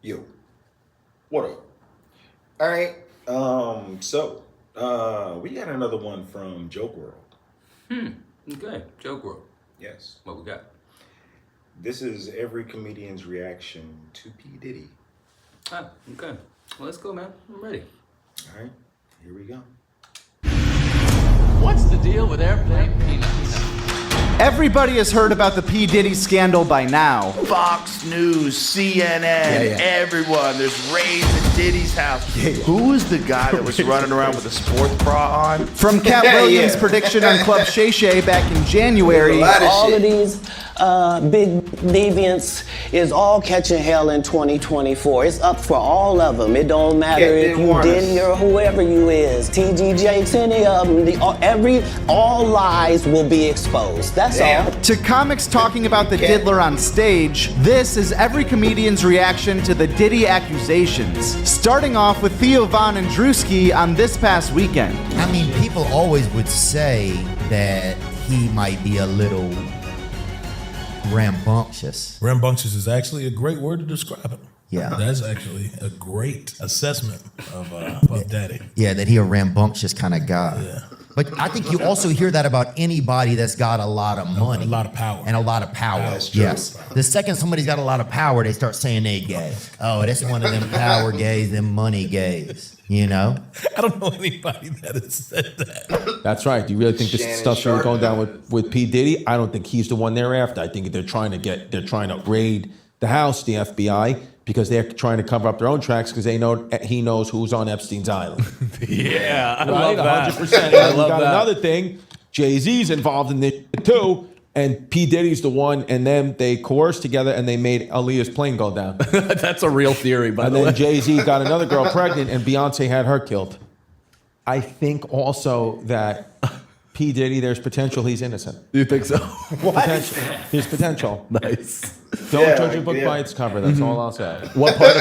Yo, what up? All right. So we got another one from Joke World. Okay. Joke World. Yes. What we got? This is every comedian's reaction to P. Diddy. Ah, okay. Well, let's go, man. I'm ready. All right. Here we go. What's the deal with airplane peanuts? Everybody has heard about the P. Diddy scandal by now. Fox News, CNN, everyone. There's raids at Diddy's house. Who was the guy that was running around with a sports bra on? From Cat Williams' prediction on Club Shay Shay back in January, all of these big deviants is all catching hell in 2024. It's up for all of them. It don't matter if you Diddy or whoever you is. TG Jakes, any of them. All lies will be exposed. That's all. to comics talking about the diddler on stage, this is every comedian's reaction to the Diddy accusations. Starting off with Theo Von and Drewski on this past weekend. I mean, people always would say that he might be a little rambunctious. Rambunctious is actually a great word to describe him. Yeah. That's actually a great assessment of Puff Daddy. Yeah, that he a rambunctious kind of guy. Yeah. But I think you also hear that about anybody that's got a lot of money. A lot of power. And a lot of power. That's true. Yes. The second somebody's got a lot of power, they start saying they gay. Oh, that's one of them power gays, them money gays. You know? I don't know anybody that has said that. That's right. Do you really think this Shannon stuff's really Sharp. going down with P. Diddy? I don't think he's the one they're after. I think they're trying to raid the house, the FBI, because they're trying to cover up their own tracks because they know he knows who's on Epstein's island. Yeah, I Right, love that. 100%. And I we love got that. another thing. Jay-Z's involved in this too, and P. Diddy's the one, and then they coerced together and they made Aaliyah's plane go down. That's a real theory, by And the then way. Jay-Z got another girl pregnant, and Beyonce had her killed. I think also that P. Diddy, there's potential he's innocent. You think so? Potential. There's potential. Nice. Don't judge a book by its cover. That's all I'll say. What part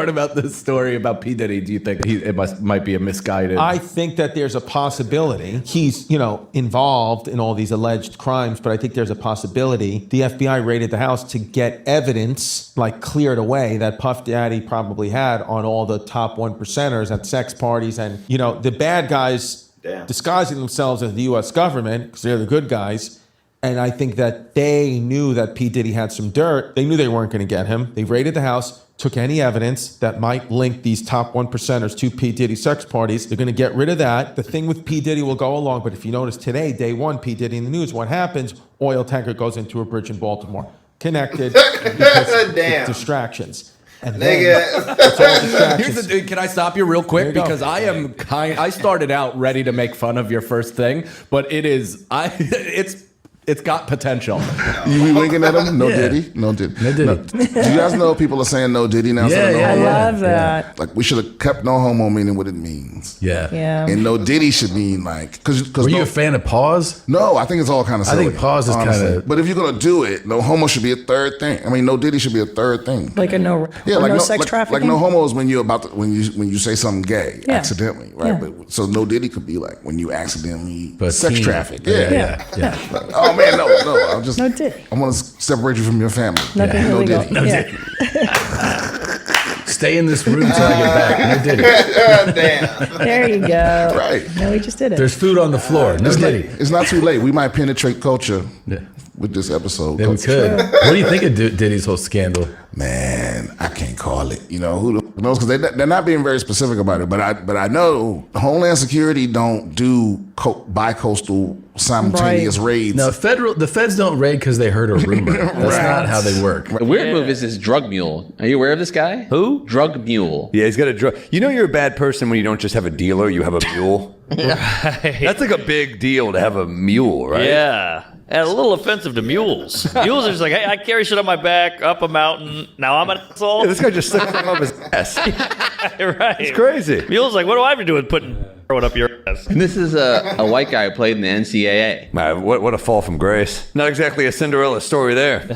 about this story about P. Diddy do you think it might be a misguided? I think that there's a possibility he's, involved in all these alleged crimes, but I think there's a possibility the FBI raided the house to get evidence, like cleared away, that Puff Daddy probably had on all the top 1%ers at sex parties. And, the bad guys disguising themselves as the U.S. government, because they're the good guys. And I think that they knew that P. Diddy had some dirt. They knew they weren't going to get him. They raided the house, took any evidence that might link these top 1%ers to P. Diddy sex parties. They're going to get rid of that. The thing with P. Diddy will go along. But if you notice today, day one, P. Diddy in the news, what happens? Oil tanker goes into a bridge in Baltimore. Connected. Because it's distractions. And then it's all distractions. Can I stop you real quick? There you go. Because I started out ready to make fun of your first thing, but it's got potential. You be winking at him? No Diddy? No Diddy. No Diddy. Do you guys know people are saying no Diddy now? Yeah, I love that. Like, we should have kept no homo meaning what it means. Yeah. Yeah. And no Diddy should mean like, because Were you a fan of pause? No, I think it's all kind of silly. I think pause is honestly. kinda- But if you're gonna do it, no homo should be a third thing. I mean, no Diddy should be a third thing. Like a no, or like no sex trafficking. Like no homo is when you're about to, when you say something gay Yeah. accidentally, right? Yeah. But so no Diddy could be like when you accidentally But sex teen. traffic. Yeah. Like, oh man, no. No Diddy. I want to separate you from your family. Nothing No illegal. Diddy. No Yeah. Diddy. Stay in this room till I get back. No Diddy. Damn. There you go. Right. No, we just did it. There's food on the floor. No Diddy. It's not too late. We might penetrate culture Yeah. with this episode. Yeah, we could. What do you think of Diddy's whole scandal? Man, I can't call it. Who knows? Because they're not being very specific about it. But I know Homeland Security don't do bi-coastal simultaneous raids. No, the feds don't raid because they heard a rumor. That's not how they work. The weird move is this drug mule. Are you aware of this guy? Who? Drug mule. Yeah, he's got a drug. You know you're a bad person when you don't just have a dealer, you have a mule. Right. That's like a big deal to have a mule, right? Yeah. And a little offensive to mules. Mules are just like, hey, I carry shit on my back up a mountain. Now I'm an asshole. Yeah, this guy just slipped up his ass. Right. It's crazy. Mules like, what do I have to do with putting up your ass? And this is a white guy who played in the NCAA. Man, what a fall from grace. Not exactly a Cinderella story there.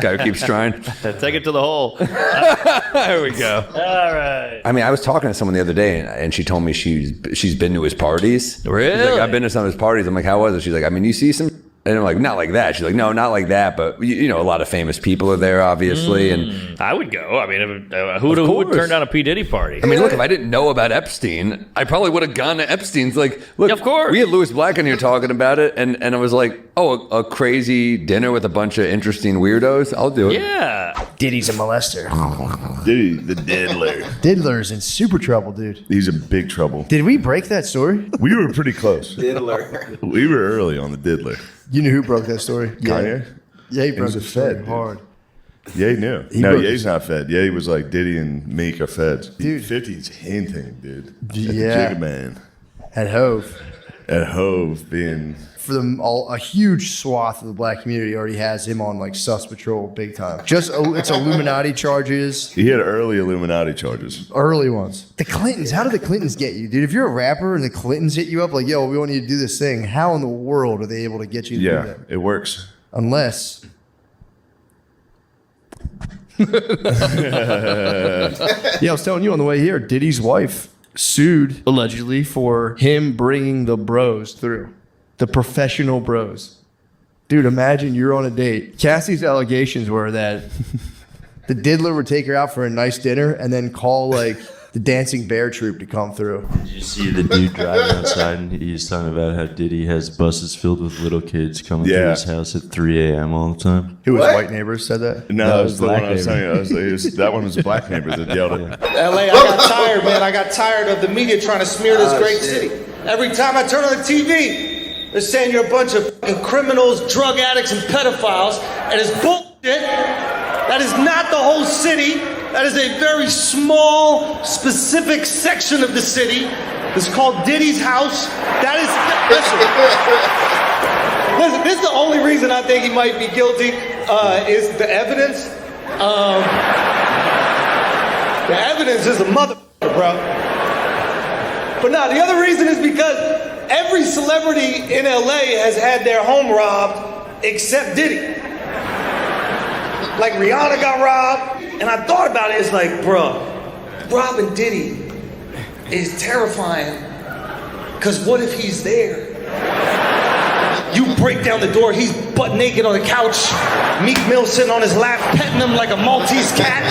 Guy who keeps trying. Take it to the hole. There we go. All right. I mean, I was talking to someone the other day, and she told me she's been to his parties. Really? She's like, I've been to some of his parties. I'm like, how was it? She's like, I mean, you see some And I'm like, not like that. She's like, no, not like that. But, you know, a lot of famous people are there, obviously. And I would go. I mean, who would turn down a P. Diddy party? I mean, look, if I didn't know about Epstein, I probably would have gone to Epstein's. Like, look, of course. We had Louis Black in here talking about it. And I was like, oh, a crazy dinner with a bunch of interesting weirdos. I'll do it. Yeah. Diddy's a molester. Diddy, the diddler. Diddler's in super trouble, dude. He's in big trouble. Did we break that story? We were pretty close. Diddler. We were early on the diddler. You knew who broke that story? Kanye? Yeah, he broke He's a the story Fed, hard. Ye knew. He No, broke Ye's his- not Fed. Ye was like Diddy and Meek are feds. Dude. 50's hinting, dude. At Yeah. the Jigga Man. At Hove. At Hove being... For them all, a huge swath of the black community already has him on like sus patrol big time. It's Illuminati charges. He had early Illuminati charges. Early ones. The Clintons, how did the Clintons get you, dude? If you're a rapper and the Clintons hit you up like, yo, we want you to do this thing, how in the world are they able to get you to do Yeah, that? it works. Unless. Yeah, I was telling you on the way here, Diddy's wife sued allegedly for him bringing the bros through. The professional bros. Dude, imagine you're on a date. Cassie's allegations were that the diddler would take her out for a nice dinner and then call like the Dancing Bear troupe to come through. Did you see the dude driving outside and he's talking about how Diddy has buses filled with little kids coming to his house at 3 a.m. all the time? Who was white neighbors said that? No, that was the one I was telling you. That one was a black neighbor that yelled at me. LA, I got tired, man. I got tired of the media trying to smear this great city. Every time I turn on the TV, they're saying you're a bunch of fucking criminals, drug addicts, and pedophiles, and it's bullshit. That is not the whole city. That is a very small, specific section of the city. It's called Diddy's house. That is, listen, this is the only reason I think he might be guilty is the evidence. The evidence is a motherfucker, bro. But no, the other reason is because every celebrity in LA has had their home robbed except Diddy. Like Rihanna got robbed, and I thought about it, it's like, bro, robbing Diddy is terrifying, because what if he's there? You break down the door, he's butt naked on the couch, Meek Mill sitting on his lap, petting him like a Maltese cat.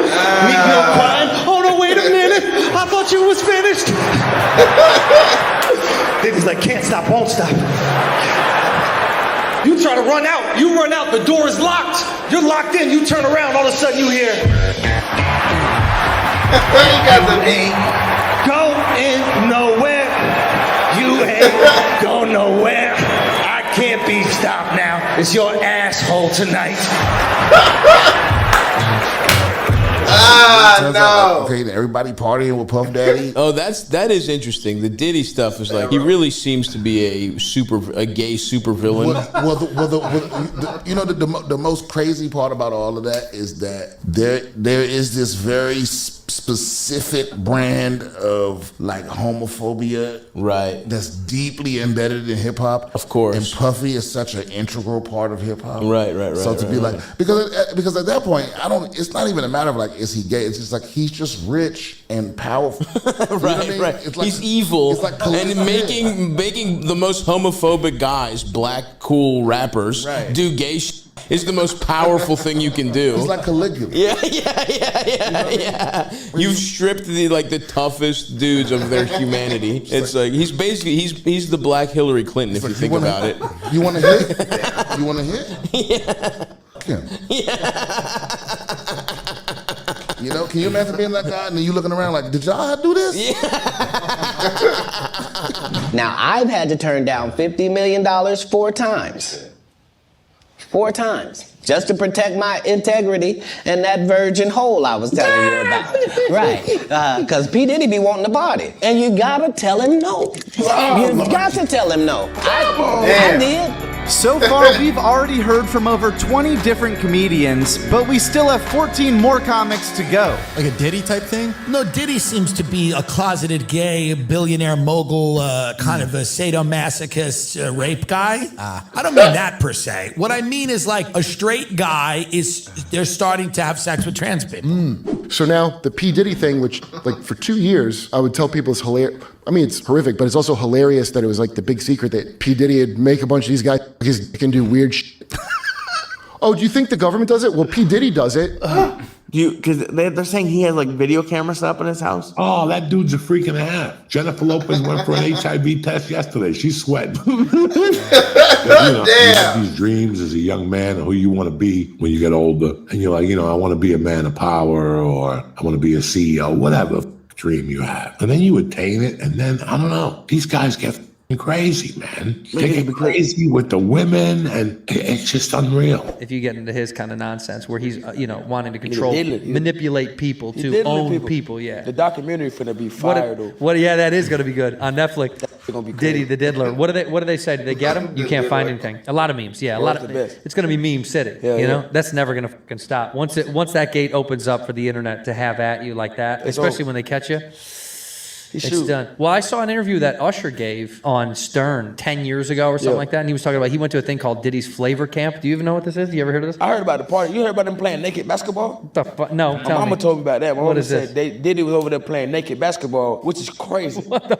Meek Mill crying, oh no, wait a minute, I thought you was finished. Diddy's like, can't stop, won't stop. You try to run out, you run out, the door is locked. You're locked in, you turn around, all of a sudden you hear. Ain't going nowhere. You ain't going nowhere. I can't be stopped now. It's your asshole tonight. No. Okay, everybody partying with Puff Daddy. Oh, that is interesting. The Diddy stuff is like he really seems to be a gay super villain. The most crazy part about all of that is that there is this very specific brand of like homophobia, right? That's deeply embedded in hip hop, of course. And Puffy is such an integral part of hip hop, right. So to be like, because at that point, it's not even a matter of like, is he gay? It's just like he's just rich and powerful, right. It's like, he's evil it's like and making the most homophobic guys, black cool rappers, do gay shit. Is the most powerful thing you can do. It's like Caligula. Yeah. You've stripped the toughest dudes of their humanity. It's like he's basically he's the black Hillary Clinton if you think about it. You want to hit? You want to hit? Yeah. You know, can you imagine being that guy and then you looking around like, did y'all do this? Yeah. Now I've had to turn down $50 million 4 times. 4 times, just to protect my integrity and that virgin hole I was telling you about. Right, because P. Diddy be wanting to party. And you gotta tell him no. You got to tell him no. I did. So far, we've already heard from over 20 different comedians, but we still have 14 more comics to go. Like a Diddy type thing? No, Diddy seems to be a closeted gay billionaire mogul, kind of a sadomasochist rape guy. I don't mean that per se. What I mean is like a straight guy they're starting to have sex with trans people. removed. So now the P. Diddy thing, which like for 2 years, I would tell people it's hilarious. I mean, it's horrific, but it's also hilarious that it was like the big secret that P. Diddy would make a bunch of these guys can do weird shit. Oh, do you think the government does it? Well, P. Diddy does it. Because they're saying he has like video camera set up in his house. Oh, that dude's a freak and a half. Jennifer Lopez went for an HIV test yesterday. She's sweating. You have these dreams as a young man of who you want to be when you get older. And you're like, I want to be a man of power, or I want to be a CEO, whatever dream you have. And then you attain it, and then, I don't know, these guys get crazy, man. They get crazy with the women, and it's just unreal. If you get into his kind of nonsense where he's, wanting to control, manipulate people to own people, yeah. The documentary finna be fire, though. Yeah, that is going to be good on Netflix. Diddy the Diddler. What do they say? Did they get him? You can't find anything. A lot of memes, yeah. It's going to be meme city. That's never going to fucking stop. Once that gate opens up for the internet to have at you like that, especially when they catch you. It's done. Well, I saw an interview that Usher gave on Stern 10 years ago or something like that, and he was talking about he went to a thing called Diddy's Flavor Camp. Do you even know what this is? You ever heard of this? I heard about the party. You heard about them playing naked basketball? What the fuck? No, My mama told me about that. My What mama is said this? Diddy was over there playing naked basketball, which is crazy. What the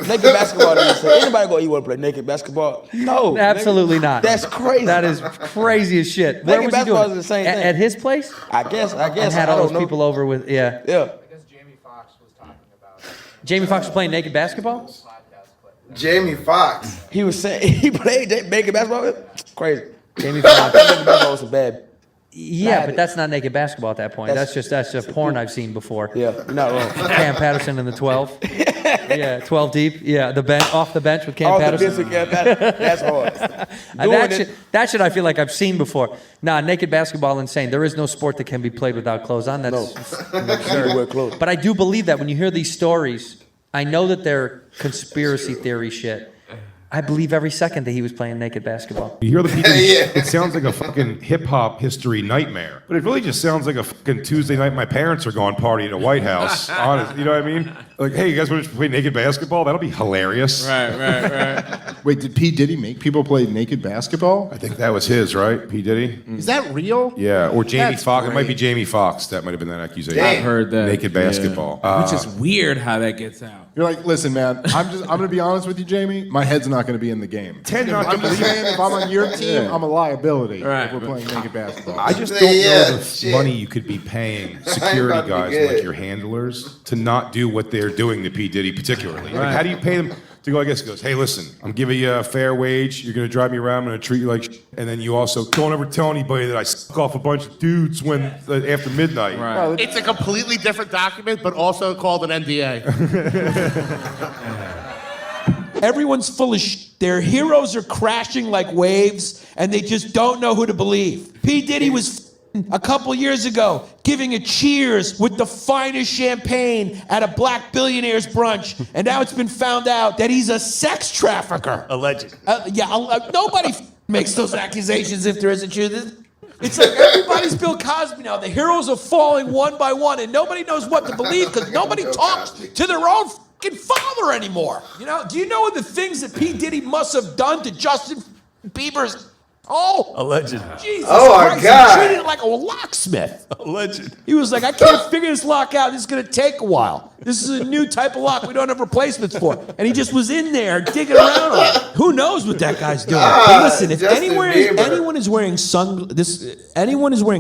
naked basketball. They say, anybody go, you want to play naked basketball? No. Absolutely not. That's crazy. That is crazy as shit. Where was he basketball doing? is the same thing. At his place? I guess. And had all those people over with, yeah. Yeah. Jamie Foxx was playing naked basketball? Jamie Foxx. He was saying he played naked basketball. Crazy. Jamie Foxx. Naked basketball was a bad. Yeah, but that's not naked basketball at that point. That's just porn I've seen before. Yeah, you're not wrong. Cam Patterson in the 12. Yeah, 12 deep. Yeah, off the bench with Cam Patterson. That's hard. That shit I feel like I've seen before. Nah, naked basketball insane. There is no sport that can be played without clothes on. That's absurd. But I do believe that when you hear these stories, I know that they're conspiracy theory shit. I believe every second that he was playing naked basketball. You hear the people, it sounds like a fucking hip-hop history nightmare. But it really just sounds like a fucking Tuesday night my parents are going party at a White House. Honest, you know what I mean? Like, hey, you guys want to play naked basketball? That'll be hilarious. Right. Wait, did P. Diddy make people play naked basketball? I think that was his, right? P. Diddy? Is that real? Yeah, or Jamie That's Foxx. It might be great. Jamie Foxx. That might have been that accusation. I've heard that. Naked basketball. Which is weird how that gets out. You're like, listen, man, I'm going to be honest with you, Jamie. My head's not going to be in the game. I'm just saying, if I'm on your team, I'm a liability if we're playing naked basketball. I just don't know the money you could be paying security guys like your handlers to not do what they're doing to P. Diddy particularly. Like, how do you pay them to go, I guess he goes, hey, listen, I'm giving you a fair wage. You're going to drive me around. I'm going to treat you like shit. And then you also don't ever tell anybody that I suck off a bunch of dudes after midnight. Right. It's a completely different document, but also called an NDA. Everyone's full of shit. Their heroes are crashing like waves, and they just don't know who to believe. P. Diddy was a couple years ago giving a cheers with the finest champagne at a black billionaire's brunch, and now it's been found out that he's a sex trafficker. Alleged. Nobody makes those accusations if there isn't truth. It's like everybody's Bill Cosby now. The heroes are falling one by one, and nobody knows what to believe because nobody talks to their own fucking father anymore. Do you know the things that P. Diddy must have done to Justin Bieber's? Alleged. Jesus my Christ, God. he treated it like a locksmith. Alleged. He was like, I can't figure this lock out. This is going to take a while. This is a new type of lock we don't have replacements for. And he just was in there digging around on it. Who knows what that guy's doing? But listen, if anyone is wearing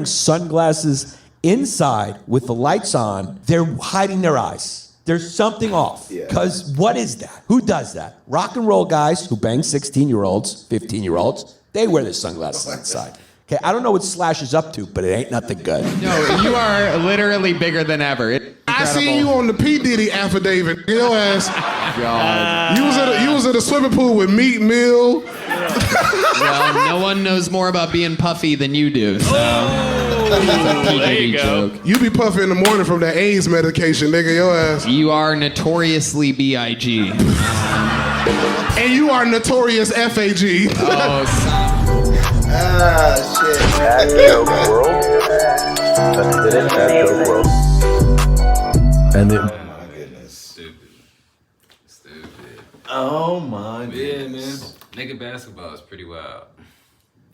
sunglasses inside with the lights on, they're hiding their eyes. There's something off. Because what is that? Who does that? Rock and roll guys who bang 16-year-olds, 15-year-olds, they wear their sunglasses inside. Okay, I don't know what Slash is up to, but it ain't nothing good. No, you are literally bigger than ever. I see you on the P. Diddy affidavit. Your ass. God. You was at a swimming pool with Meat Mill. Well, no one knows more about being puffy than you do. So. There you go. You be puffing in the morning from that AIDS medication, nigga. Your ass. You are notoriously B.I.G. And you are notorious FAG. Shit. At Joke World. That's it. At Joke World. And Oh my goodness. Stupid. Oh my goodness. Yeah, man. Naked basketball is pretty wild.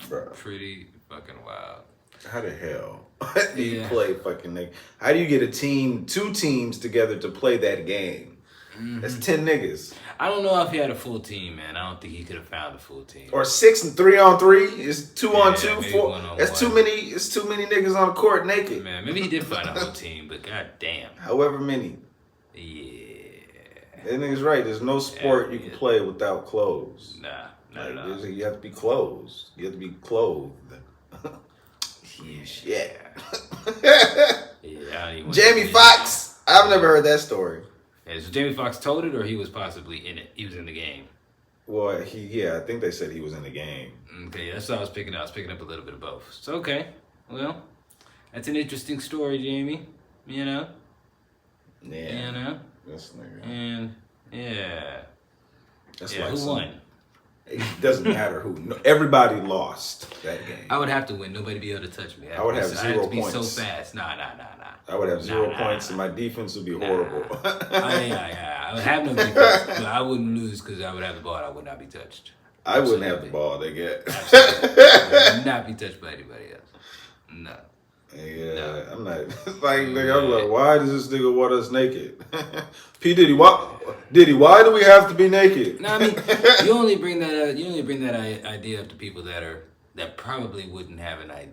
Bro. Pretty fucking wild. How the hell do you play fucking nigga? How do you get a team, 2 teams together to play that game? That's 10 niggas. I don't know if he had a full team, man. I don't think he could have found a full team. Or 6 and 3-on-3. It's 2-on-2. 4. That's too many. It's too many niggas on the court naked. Man, maybe he did find a whole team, but goddamn. However many. Yeah. That nigga's right. There's no sport you can play without clothes. Nah, like, you have to be clothed. You have to be clothed. Yeah. Jamie Foxx. I've never heard that story. Yeah, so Jamie Foxx told it, or he was possibly in it? He was in the game. Well, I think they said he was in the game. Okay, that's what I was picking up. I was picking up a little bit of both. So, okay. Well, that's an interesting story, Jamie. You know? Yeah. You know? This nigga. And, yeah. That's yeah, like who won? It doesn't matter who. No, everybody lost that game. I would have to win. Nobody be able to touch me. I would have 0 to be points. so fast. Nah. I would have 0 points, and my defense would be horrible. I would have no defense, but I wouldn't lose because I would have the ball. I would not be touched. I wouldn't have the ball. They get. I would not be touched by anybody else. No. Yeah, no. I'm not I'm like, why does this nigga want us naked? P Diddy, why do we have to be naked? No, I mean, you only bring that idea up to people that probably wouldn't have a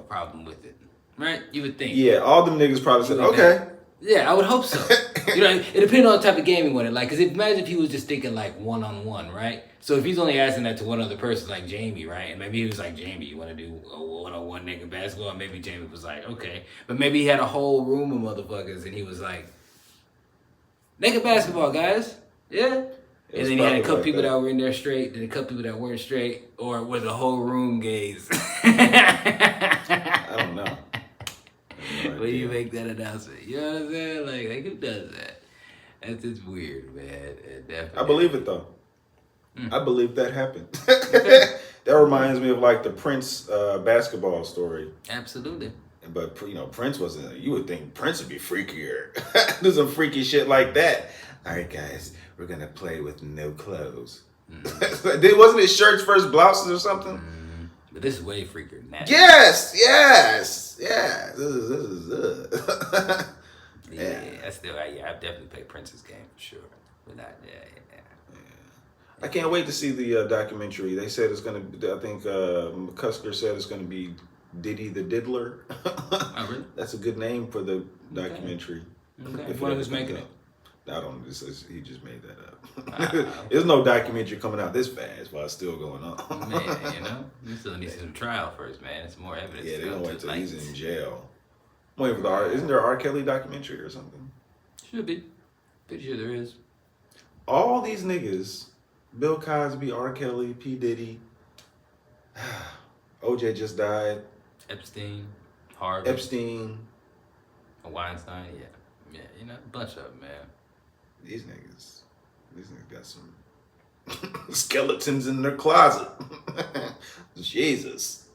problem with it, right? You would think. Yeah, all them niggas probably said, okay. Yeah, I would hope so. It depends on the type of game he wanted. Like, cause imagine if he was just thinking like 1-on-1, right? So if he's only asking that to one other person, like Jamie, right? And maybe he was like, Jamie, you want to do a 1-on-1 naked basketball? And maybe Jamie was like, okay. But maybe he had a whole room of motherfuckers, and he was like, naked basketball, guys. Yeah. And then he had a couple people that were in there straight, then a couple people that weren't straight, or was the whole room gays. I don't know. When you make that announcement, you know what I'm saying? Like who does that? That's just weird, man. I believe it though. I believe that happened. That reminds me of like the Prince basketball story. Absolutely. But Prince wasn't. You would think Prince would be freakier. Do some freaky shit like that. All right, guys, we're gonna play with no clothes. Wasn't it shirts first, blouses or something? But this is way freakier than that. Yes. This is Yeah, that's still. Yeah, I've definitely played Prince's game for sure. But not. Yeah. I can't wait to see the documentary. They said it's gonna. I think McCusker said it's gonna be Diddy the Diddler. Oh, really? That's a good name for the documentary. Okay. Who's making it? I don't know. He just made that up. There's no documentary coming out this fast while it's still going on. Man, you still need some trial first, man. It's more evidence. Yeah, they don't wait till he's in jail. I'm waiting for isn't there an R. Kelly documentary or something? Should be. Pretty sure there is. All these niggas, Bill Cosby, R. Kelly, P. Diddy, OJ just died. Epstein, Harvey. Weinstein, yeah, a bunch of them, man. These niggas got some skeletons in their closet. Jesus.